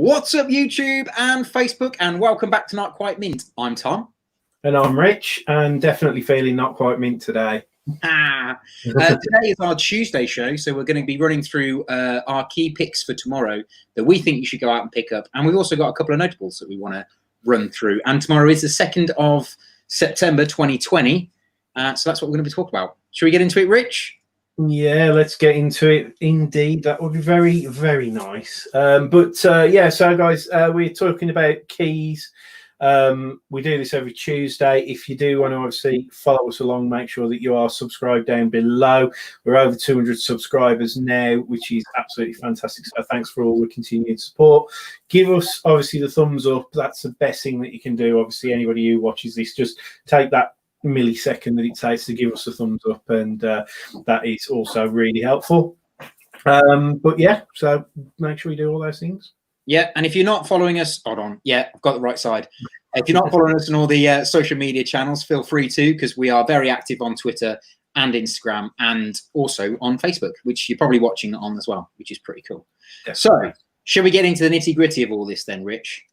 What's up, YouTube and Facebook, and welcome back to Not Quite Mint. I'm Tom. And I'm Rich, and definitely feeling not quite mint today. Today is our Tuesday show, so we're going to be running through our key picks for tomorrow that we think you should go out and pick up. And we've also got a couple of notables that we want to run through. And tomorrow is the 2nd of September 2020. So that's what we're going to be talking about. Should we get into it, Rich? Yeah, let's get into it. Indeed, that would be very, very nice. Yeah, so guys, we're talking about keys. We do this every Tuesday. If you do want to obviously follow us along, make sure that you are subscribed down below. We're over 200 subscribers now, which is absolutely fantastic. So thanks for all the continued support. Give us obviously the thumbs up. That's the best thing that you can do. Obviously, anybody who watches this, just take that millisecond that it takes to give us a thumbs up, and that is also really helpful. But yeah, so make sure you do all those things. Yeah, and if you're not following us, hold on. Yeah, I've got the right side. If you're not following us on all the social media channels, feel free to, because we are very active on Twitter and Instagram, and also on Facebook, which you're probably watching on as well, which is pretty cool. Definitely. So, should we get into the nitty gritty of all this then, Rich?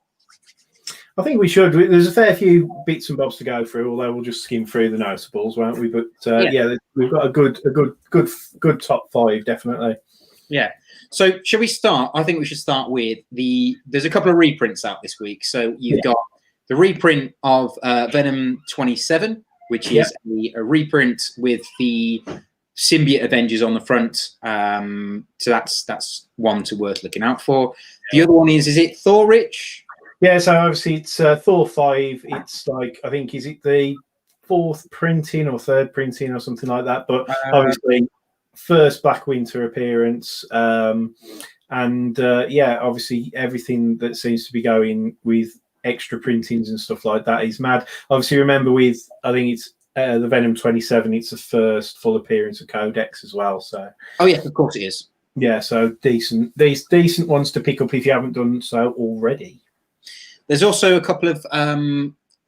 I think we should. There's a fair few bits and bobs to go through, although we'll just skim through the notables, won't we? But yeah, we've got a good top five, definitely. Yeah. So should we start? I think we should start with there's a couple of reprints out this week. So you've got the reprint of Venom 27, which is a reprint with the Symbiote Avengers on the front. So that's one worth looking out for. The other one is it Thor, Rich? Yeah, so obviously it's Thor 5. It's like, I think, is it the 4th printing or 3rd printing or something like that? But obviously, first Black Winter appearance. Yeah, obviously everything that seems to be going with extra printings and stuff like that is mad. Obviously, remember with, I think it's the Venom 27, it's the first full appearance of Codex as well. So, oh yeah, of course it is. Yeah, so decent ones to pick up if you haven't done so already. There's also a couple of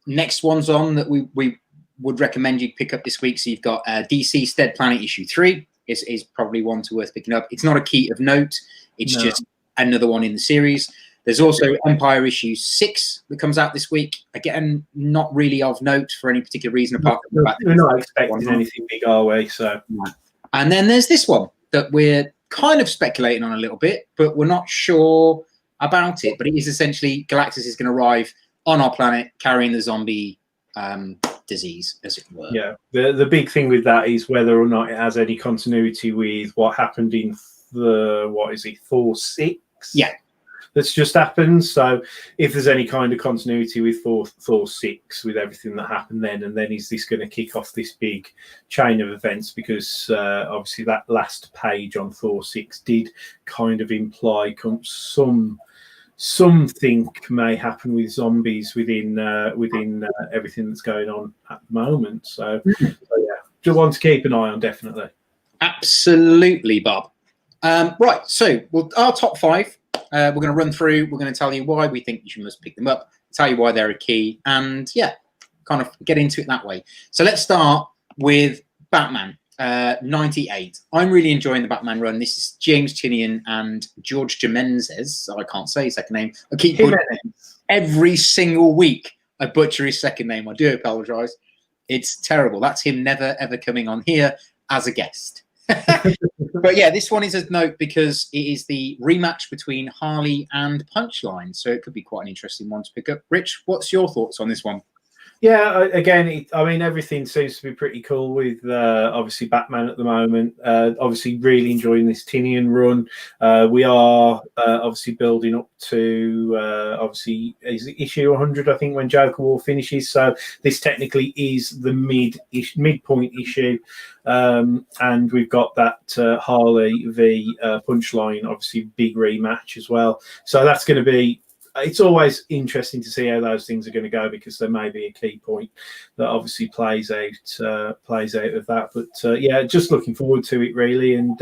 next ones on that we would recommend you pick up this week. So you've got DC Stead Planet issue 3 is probably one worth picking up. It's not a key of note. It's just another one in the series. There's also Empire issue 6 that comes out this week. Again, not really of note for any particular reason apart from the fact that we're not expecting anything big our way. So, and then there's this one that we're kind of speculating on a little bit, but we're not sure about it. But it is essentially Galactus is going to arrive on our planet carrying the zombie disease, as it were. Yeah, the big thing with that is whether or not it has any continuity with what happened in Thor 6? Yeah, that's just happened. So if there's any kind of continuity with Thor 6, with everything that happened then, and then is this going to kick off this big chain of events? Because obviously that last page on Thor 6 did kind of imply something may happen with zombies within everything that's going on at the moment. So yeah, just one to keep an eye on, definitely. Absolutely, Bob. Right, so our top 5. We're going to run through. We're going to tell you why we think you must pick them up, tell you why they're a key, and yeah, kind of get into it that way. So let's start with Batman 98. I'm really enjoying the Batman run. This is James Tynion and George Jimenez. I can't say his second name. I keep butchering every single week. I butcher his second name. I do apologise. It's terrible. That's him never ever coming on here as a guest. But yeah, this one is a note because it is the rematch between Harley and Punchline, so it could be quite an interesting one to pick up. Rich, what's your thoughts on this one? Yeah, again, I mean, everything seems to be pretty cool with obviously Batman at the moment. Obviously, really enjoying this Tynion run. We are obviously building up to obviously is it issue 100, I think, when Joker War finishes. So this technically is the midpoint issue, and we've got that Harley v Punchline, obviously big rematch as well. So that's going to be. It's always interesting to see how those things are going to go, because there may be a key point that obviously plays out of that. But yeah, just looking forward to it really, and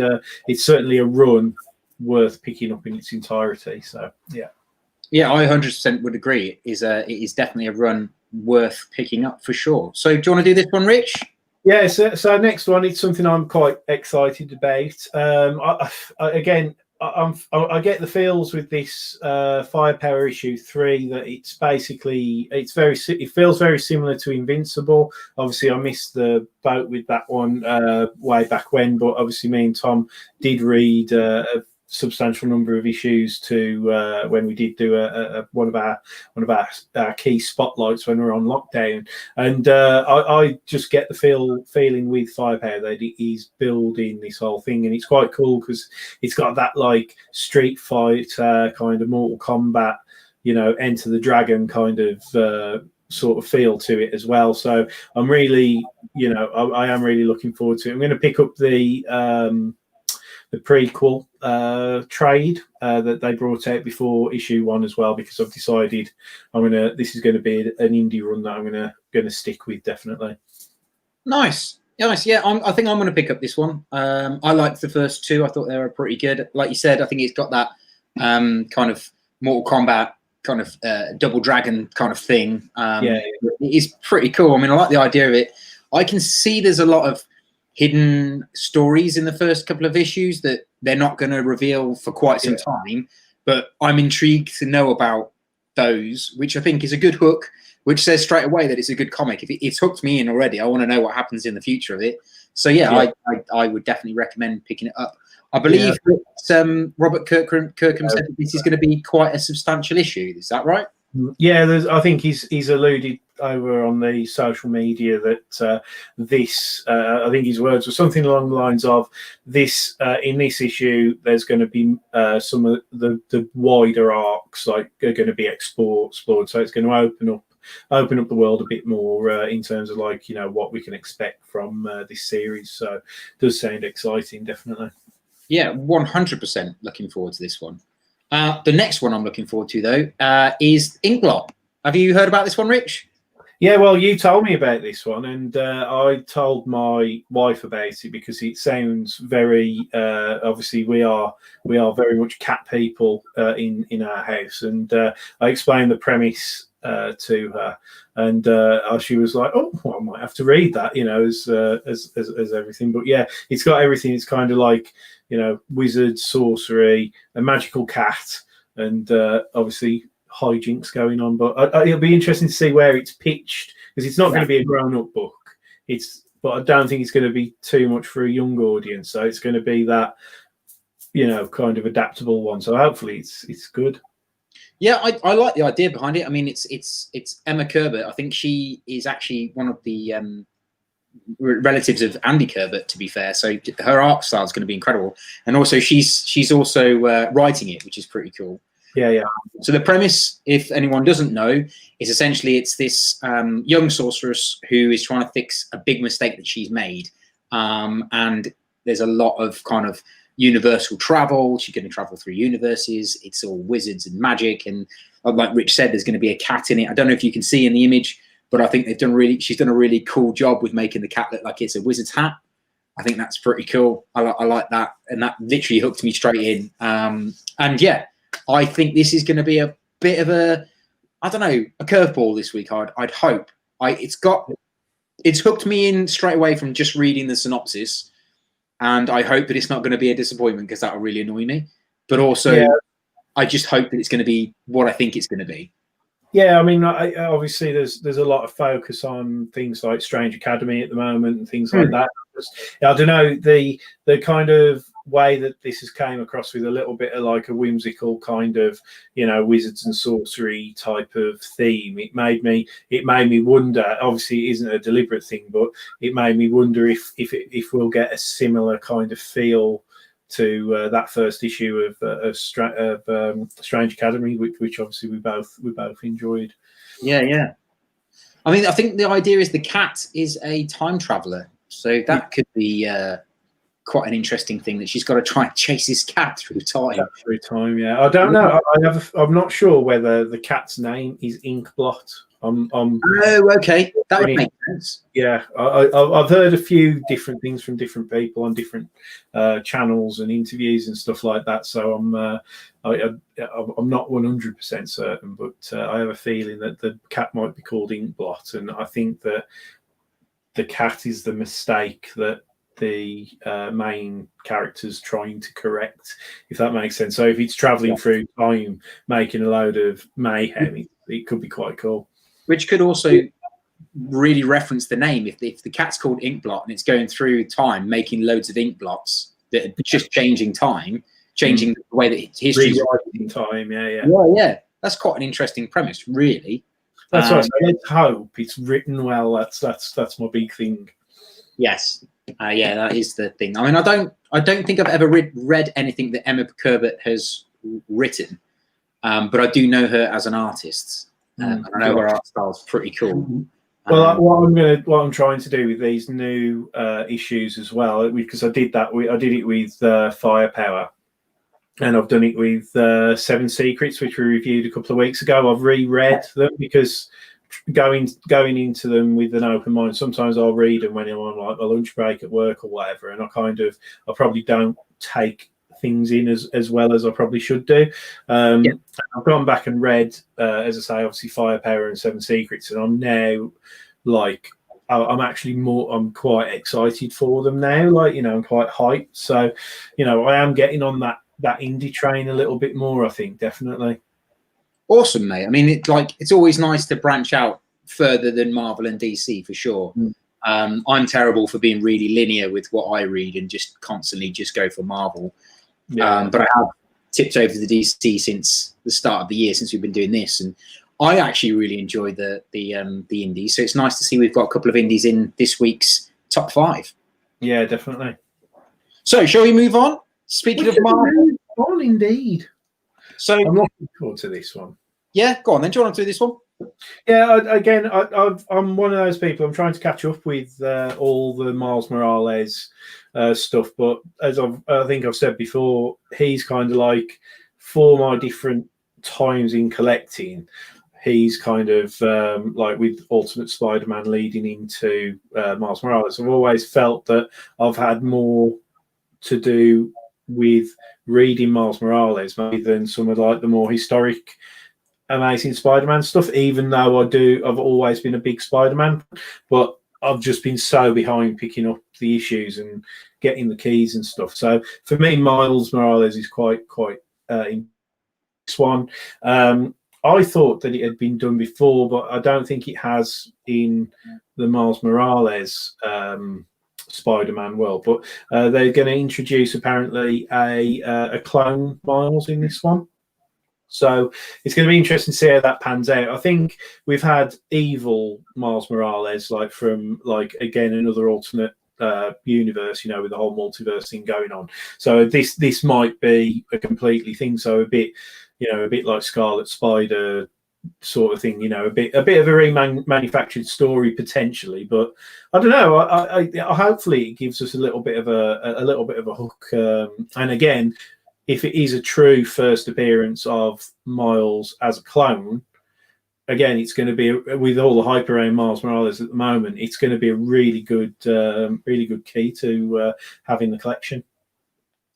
it's certainly a run worth picking up in its entirety. So yeah, I 100% would agree. It is definitely a run worth picking up for sure. So do you want to do this one, Rich? Yeah. So next one, it's something I'm quite excited about. Again, I get the feels with this Firepower issue 3 that it's basically it feels very similar to Invincible. Obviously, I missed the boat with that one way back when, but obviously, me and Tom did read a substantial number of issues to when we did do one of our key spotlights when we were on lockdown, and I just get the feeling with Firepower that he's building this whole thing, and it's quite cool because it's got that like Street Fighter kind of Mortal Kombat, Enter the Dragon kind of sort of feel to it as well. So I'm really, I am really looking forward to it. I'm going to pick up the prequel trade that they brought out before issue 1 as well, because I've decided this is going to be an indie run that I'm going to stick with definitely. Nice. Yeah, I think I'm going to pick up this one. I liked the first 2. I thought they were pretty good. Like you said, I think it's got that kind of Mortal Kombat kind of Double Dragon kind of thing. It's pretty cool. I mean, I like the idea of it. I can see there's a lot of hidden stories in the first couple of issues that they're not going to reveal for quite some time, but I'm intrigued to know about those, which I think is a good hook, which says straight away that it's a good comic. If it's hooked me in already, I want to know what happens in the future of it. So I would definitely recommend picking it up. I believe that Robert Kirkham said that this is going to be quite a substantial issue. Is that right? Yeah, I think he's alluded over on the social media that this, I think his words were something along the lines of this. In this issue, there's going to be some of the wider arcs are going to be explored. So it's going to open up the world a bit more in terms of what we can expect from this series. So it does sound exciting, definitely. Yeah, 100% looking forward to this one. The next one I'm looking forward to, though, is Inglot. Have you heard about this one, Rich? Yeah, well, you told me about this one, and I told my wife about it because it sounds very. Obviously, we are very much cat people in our house, and I explained the premise to her, and she was like, "Oh, well, I might have to read that," as everything. But yeah, it's got everything. It's kind of like wizard, sorcery, a magical cat, and obviously hijinks going on. But it'll be interesting to see where it's pitched, because it's not going to be a grown-up book. But I don't think it's going to be too much for a young audience. So it's going to be that kind of adaptable one. So hopefully it's good. Yeah, I like the idea behind it. I mean, it's Emma Curbett. I think she is actually one of the relatives of Andy Curbett, to be fair. So her art style is going to be incredible, and also she's also writing it, which is pretty cool. Yeah. So the premise, if anyone doesn't know, is essentially it's this young sorceress who is trying to fix a big mistake that she's made, and there's a lot of kind of universal travel. She's going to travel through universes. It's all wizards and magic, and like Rich said, there's going to be a cat in it. I don't know if you can see in the image, but I think she's done a really cool job with making the cat look like it's a wizard's hat. I think that's pretty cool. I like that, and that literally hooked me straight in. And yeah, I think this is going to be a bit of a curveball this week. I'd hope. It's hooked me in straight away from just reading the synopsis, and I hope that it's not going to be a disappointment, because that will really annoy me. But also, I just hope that it's going to be what I think it's going to be. Yeah, I mean, obviously there's a lot of focus on things like Strange Academy at the moment and things like that. I don't know, the kind of way that this has came across with a little bit of like a whimsical kind of wizards and sorcery type of theme. It made me wonder. Obviously, it isn't a deliberate thing, but it made me wonder if we'll get a similar kind of feel to that first issue of Strange Academy, which obviously we both enjoyed. Yeah. I mean, I think the idea is the cat is a time traveler, so that could be quite an interesting thing, that she's got to try and chase this cat through time. Yeah. I don't know. I'm not sure whether the cat's name is Inglot. Oh, okay, that would make sense. Yeah, I've heard a few different things from different people on different channels and interviews and stuff like that. So I'm not 100% certain, but I have a feeling that the cat might be called Inkblot, and I think that the cat is the mistake that the main character's trying to correct, if that makes sense. So if it's traveling through time, making a load of mayhem, it could be quite cool. Which could also really reference the name. If the cat's called Inkblot and it's going through time, making loads of ink blots that are just changing time, changing the way that history in time. Yeah. That's quite an interesting premise, really. That's right. So let's hope it's written well. That's my big thing. Yes. Yeah, that is the thing. I mean, I don't think I've ever read anything that Emma Curbett has written, but I do know her as an artist. And I know her art style is pretty cool. Well, what I'm trying to do with these new issues as well, because I did it with Firepower, and I've done it with Seven Secrets, which we reviewed a couple of weeks ago. I've reread them because going into them with an open mind, sometimes I'll read them when I'm on like a lunch break at work or whatever, and I probably don't take things in as well as I probably should do. I've gone back and read, as I say, obviously Firepower and Seven Secrets, and I'm now like, I'm quite excited for them now. Like, I'm quite hyped. So, I am getting on that indie train a little bit more, I think, definitely. Awesome, mate. I mean, it's always nice to branch out further than Marvel and DC for sure. I'm terrible for being really linear with what I read and just constantly just go for Marvel. But I have tipped over to the DC since the start of the year, since we've been doing this, and I actually really enjoy the indies. So it's nice to see we've got a couple of indies in this week's top 5. Yeah, definitely. So shall we move on? Speaking of Marvel, on indeed. So I'm looking forward to this one. Yeah, go on then. Do you want to do this one? Yeah, I'm one of those people. I'm trying to catch up with all the Miles Morales stuff, but as I think I've said before, he's kind of like, for my different times in collecting, he's kind of like with Ultimate Spider-Man leading into Miles Morales. I've always felt that I've had more to do with reading Miles Morales maybe than some of like the more historic Amazing Spider-Man stuff, even though I've always been a big Spider-Man, but I've just been so behind picking up the issues and getting the keys and stuff. So for me, Miles Morales is quite in this one. I thought that it had been done before, but I don't think it has in the Miles Morales Spider-Man world. But they're going to introduce apparently a clone Miles in this one. So it's going to be interesting to see how that pans out. I think we've had evil Miles Morales, like from again another alternate universe, with the whole multiverse thing going on. So this might be a completely thing. So a bit like Scarlet Spider sort of thing. A bit of a remanufactured story potentially. But I don't know. I hopefully it gives us a little bit of a hook. And again, if it is a true first appearance of Miles as a clone, again, it's going to be, with all the hype around Miles Morales at the moment, it's going to be a really good key to having the collection.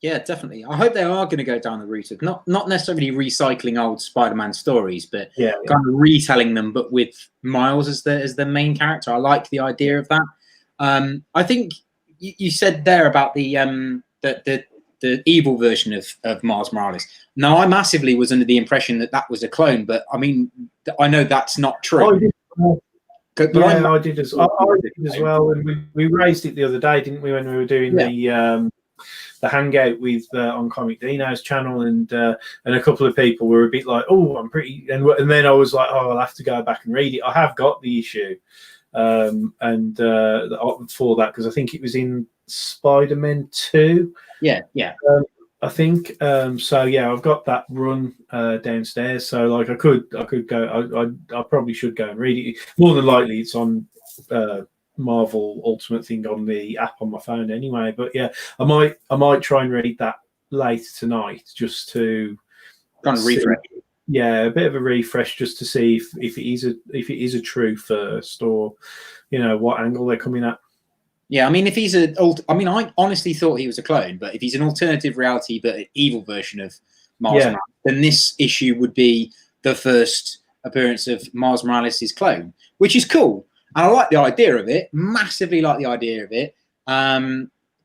Yeah, definitely. I hope they are going to go down the route of not necessarily recycling old Spider-Man stories, but kind of retelling them, but with Miles as the main character. I like the idea of that. I think you said there about the evil version of Miles Morales. Now, I massively was under the impression that was a clone, but I mean, I know that's not true. I did as well. And we raised it the other day, didn't we, when we were doing the hangout with on Comic Dino's channel, and a couple of people were a bit like, "Oh, I'm pretty," and then I was like, "Oh, I'll have to go back and read it." I have got the issue, for that, because I think it was in Spider-Man 2. I think so. Yeah, I've got that run downstairs. So like, I could go. I probably should go and read it. More than likely, it's on Marvel Ultimate thing on the app on my phone anyway. But yeah, I might try and read that later tonight just to kind of refresh. Yeah, a bit of a refresh just to see if it is a true first, or what angle they're coming at. Yeah, I mean, I honestly thought he was a clone, but if he's an alternative reality but an evil version of Miles Morales, then this issue would be the first appearance of Miles Morales' clone, which is cool. And I like the idea of it, massively like the idea of it.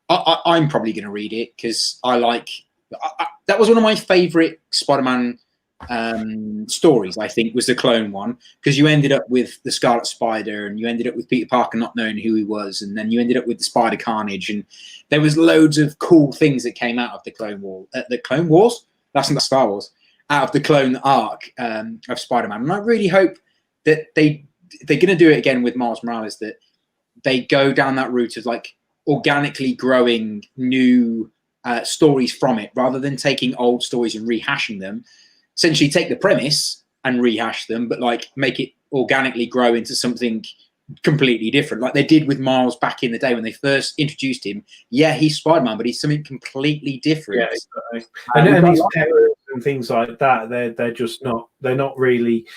I'm probably going to read it because that was one of my favourite Spider-Man stories. I think was the clone one, because you ended up with the Scarlet Spider and you ended up with Peter Parker not knowing who he was, and then you ended up with the Spider Carnage, and there was loads of cool things that came out of the Clone Wars. That's not Star Wars. Out of the clone arc of Spider-Man, and I really hope that they're going to do it again with Miles Morales, that they go down that route of like organically growing new stories from it, rather than taking old stories and rehashing them. Essentially take the premise and rehash them, but like make it organically grow into something completely different, like they did with Miles back in the day when they first introduced him. Yeah, he's Spider-Man, but he's something completely different. Yeah, exactly. And these powers and things like that, they're just not, they're not really,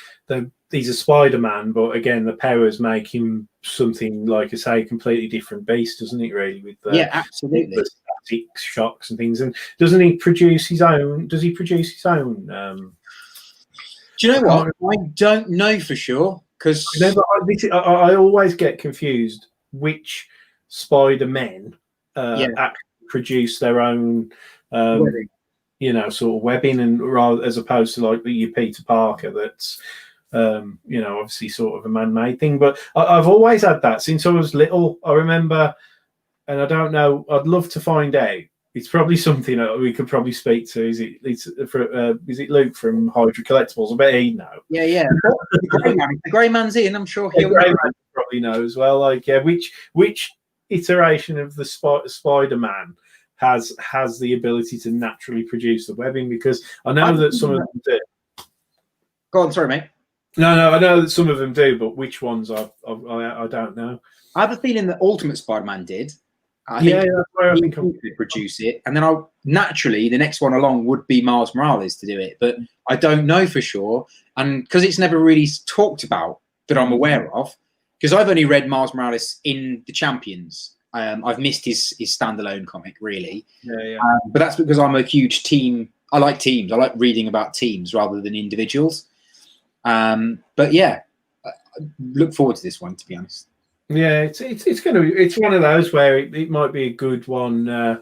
he's a Spider-Man, but again, the powers make him something, like I say, completely different beast, doesn't it, really, with yeah, absolutely, the static shocks and things. And doesn't he produce his own, does he produce his own do you know what, I don't know for sure, because I always get confused which Spider-Men actually produce their own you know, sort of webbing, and rather, as opposed to like your Peter Parker that's you know, obviously sort of a man-made thing. But I've always had that since I was little. I remember, and I don't know, I'd love to find out. It's probably something that we could probably speak to. Is it Luke from Hydra Collectibles? I bet he'd know. Yeah. The Grey Man's in. I'm sure he'll probably know as well. Like, yeah, which iteration of the Spider-Man has the ability to naturally produce the webbing? Because I know that some of them do. Go on, sorry, mate. No, I know that some of them do, but which ones I don't know. I have a feeling that Ultimate Spider-Man did. I think he produce it, and then naturally the next one along would be Miles Morales to do it, but I don't know for sure, and because it's never really talked about that I'm aware of, because I've only read Miles Morales in the Champions. I've missed his standalone comic, really. But that's because I'm a huge team. I like teams. I like reading about teams rather than individuals. But yeah, I look forward to this one, to be honest. Yeah, it's one of those where it might be a good one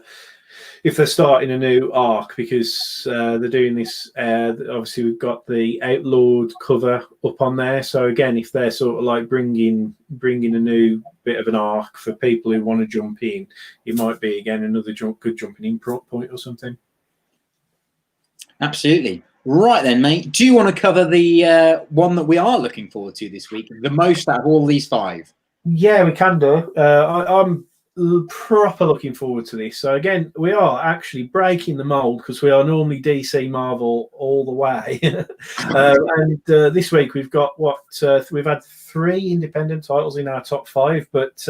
if they're starting a new arc, because they're doing this. Obviously, we've got the Outlawed cover up on there. So again, if they're sort of like bringing a new bit of an arc for people who want to jump in, it might be again another good jumping in point or something. Absolutely. Right then, mate. Do you want to cover the one that we are looking forward to this week, the most out of all these 5? Yeah, we can do. I'm proper looking forward to this. So again, we are actually breaking the mold, because we are normally DC Marvel all the way. And this week we've got we've had 3 independent titles in our top 5, but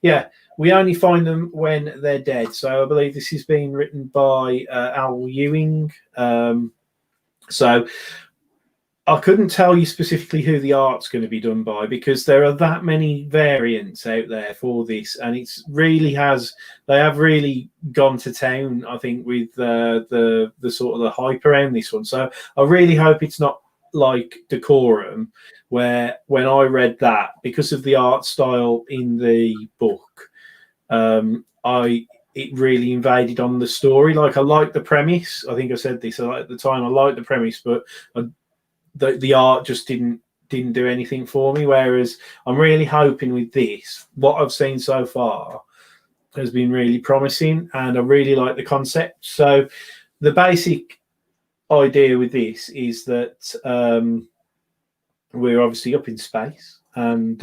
yeah, we only find them when they're dead. So I believe this is being written by Al Ewing. So I couldn't tell you specifically who the art's going to be done by, because there are that many variants out there for this, and they have really gone to town, I think, with the sort of the hype around this one. So I really hope it's not like Decorum, where when I read that, because of the art style in the book, it really invaded on the story. Like, I liked the premise. I think I said this at the time. I liked the premise, but the art just didn't do anything for me. Whereas I'm really hoping with this, what I've seen so far has been really promising, and I really like the concept. So the basic idea with this is that we're obviously up in space, and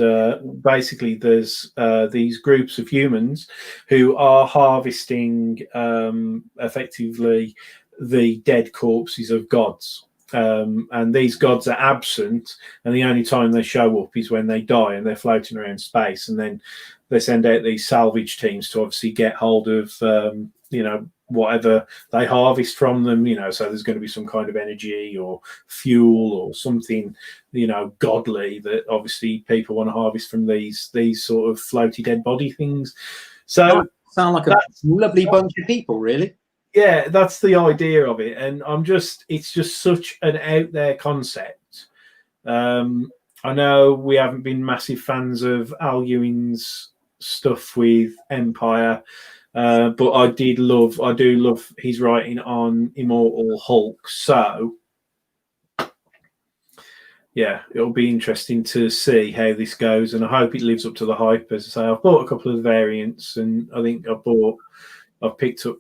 basically there's these groups of humans who are harvesting effectively the dead corpses of gods. And these gods are absent, and the only time they show up is when they die and they're floating around space. And then they send out these salvage teams to obviously get hold of whatever they harvest from them, so there's going to be some kind of energy or fuel or something godly that obviously people want to harvest from these sort of floaty dead body things. So sound like a lovely bunch of people, really. Yeah, that's the idea of it, and it's just such an out there concept. I know we haven't been massive fans of Al Ewing's stuff with Empire, But I do love his writing on Immortal Hulk. So yeah, it'll be interesting to see how this goes, and I hope it lives up to the hype. As I say, I've bought a couple of variants, and I think I've picked up.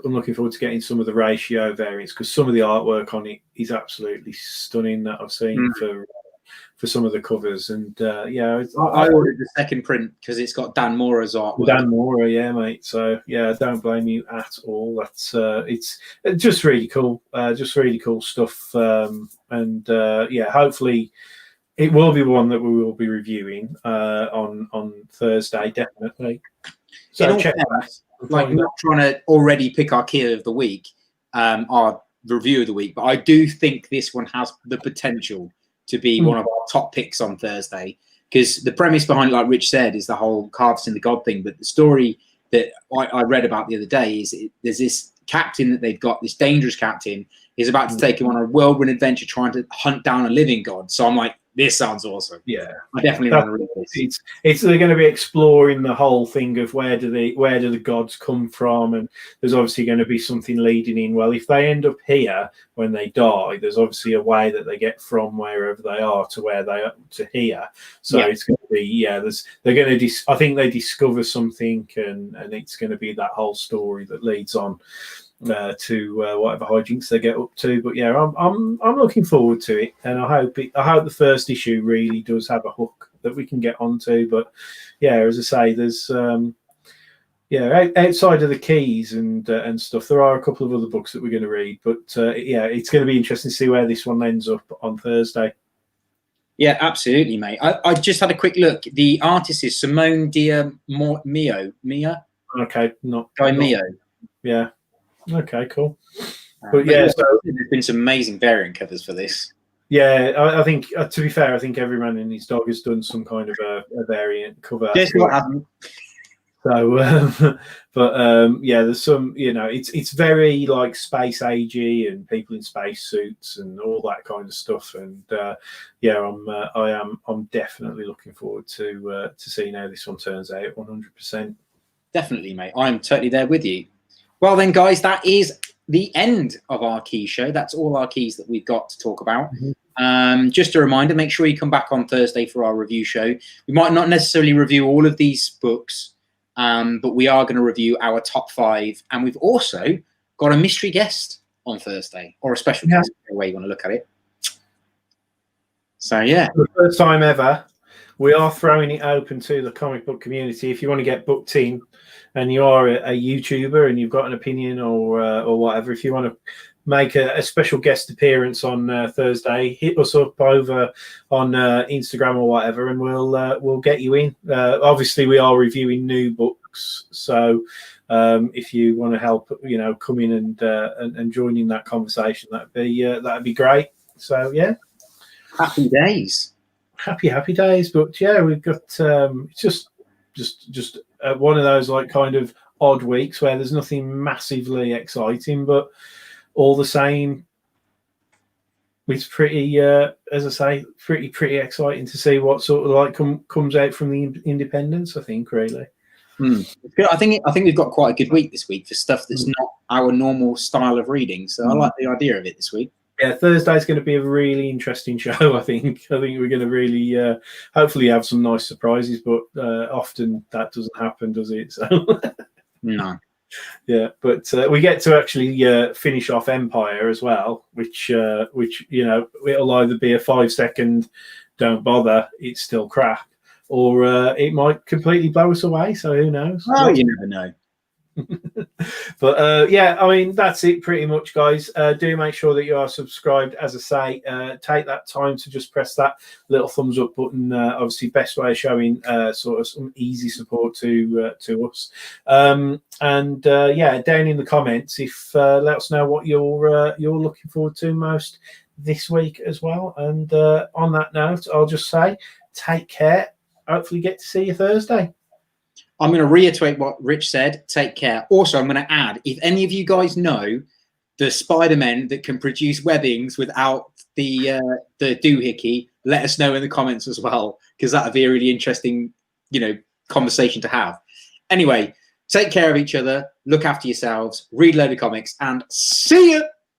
I'm looking forward to getting some of the ratio variants, because some of the artwork on it is absolutely stunning that I've seen for some of the covers. And yeah, I ordered the second print because it's got Dan Mora's artwork. Dan Mora, yeah, mate. So yeah, I don't blame you at all. That's it's just really cool, stuff. And yeah, hopefully it will be one that we will be reviewing on Thursday, definitely. So check that. Like, not trying to already pick our key of the week, our review of the week, but I do think this one has the potential to be one of our top picks on Thursday, because the premise behind it, like Rich said, is the whole harvesting the god thing. But the story that I read about the other day is there's this captain that they've got, this dangerous captain, is about to take him on a whirlwind adventure trying to hunt down a living god. So I'm like, this sounds awesome. Yeah, I definitely want to read this. It's they're going to be exploring the whole thing of where do the gods come from, and there's obviously going to be something leading in. Well, if they end up here when they die, there's obviously a way that they get from wherever they are to where they are to here. So it's going to be they're going to I think they discover something, and it's going to be that whole story that leads on to whatever hijinks they get up to. But yeah, I'm looking forward to it, and I hope the first issue really does have a hook that we can get onto. But yeah, as I say, there's outside of the keys and stuff, there are a couple of other books that we're going to read. But yeah, it's going to be interesting to see where this one ends up on Thursday. Yeah, absolutely, mate. I just had a quick look. The artist is Simone Mio. Okay, not Mio. Yeah. Okay, cool. But yeah, so there's been some amazing variant covers for this. Yeah, I think to be fair, I think every man and his dog has done some kind of a variant cover. Guess what happened? So, but yeah, there's some, it's very like space agey and people in space suits and all that kind of stuff. And yeah, I'm definitely looking forward to seeing how this one turns out. 100%. Definitely, mate. I'm totally there with you. Well then, guys, that is the end of our key show. That's all our keys that we've got to talk about. Just a reminder, make sure you come back on Thursday for our review show. We might not necessarily review all of these books, but we are going to review our top 5. And we've also got a mystery guest on Thursday, or a special guest, the way you want to look at it. So, yeah. For the first time ever, we are throwing it open to the comic book community. If you want to get booked in, and you are a YouTuber and you've got an opinion or whatever, if you want to make a special guest appearance on Thursday, hit us up over on Instagram or whatever, and we'll get you in. Obviously, we are reviewing new books, so if you want to help, come in and join in that conversation, that'd be great. So yeah, happy days, happy days. But yeah, we've got it's just one of those like kind of odd weeks where there's nothing massively exciting, but all the same, it's pretty, as I say, pretty exciting to see what sort of like comes out from the independents. I think really. I think we've got quite a good week this week for stuff that's not our normal style of reading. So I like the idea of it this week. Yeah, Thursday's going to be a really interesting show. I think we're going to really, hopefully, have some nice surprises. But often that doesn't happen, does it? So no. Yeah, but we get to actually finish off Empire as well, which it'll either be a 5-second don't bother, it's still crap, or it might completely blow us away. So who knows? Oh, you never know. But yeah, I mean, that's it pretty much, guys. Do make sure that you are subscribed. As I say, take that time to just press that little thumbs up button. Obviously, best way of showing sort of some easy support to us. And yeah, down in the comments, if let us know what you're looking forward to most this week as well. And on that note, I'll just say, take care. Hopefully, get to see you Thursday. I'm going to reiterate what Rich said. Take care. Also, I'm going to add, if any of you guys know the Spider-Men that can produce webbings without the doohickey, let us know in the comments as well, because that would be a really interesting, conversation to have. Anyway, Take care of each other. Look after yourselves. Read a load of comics, and see you.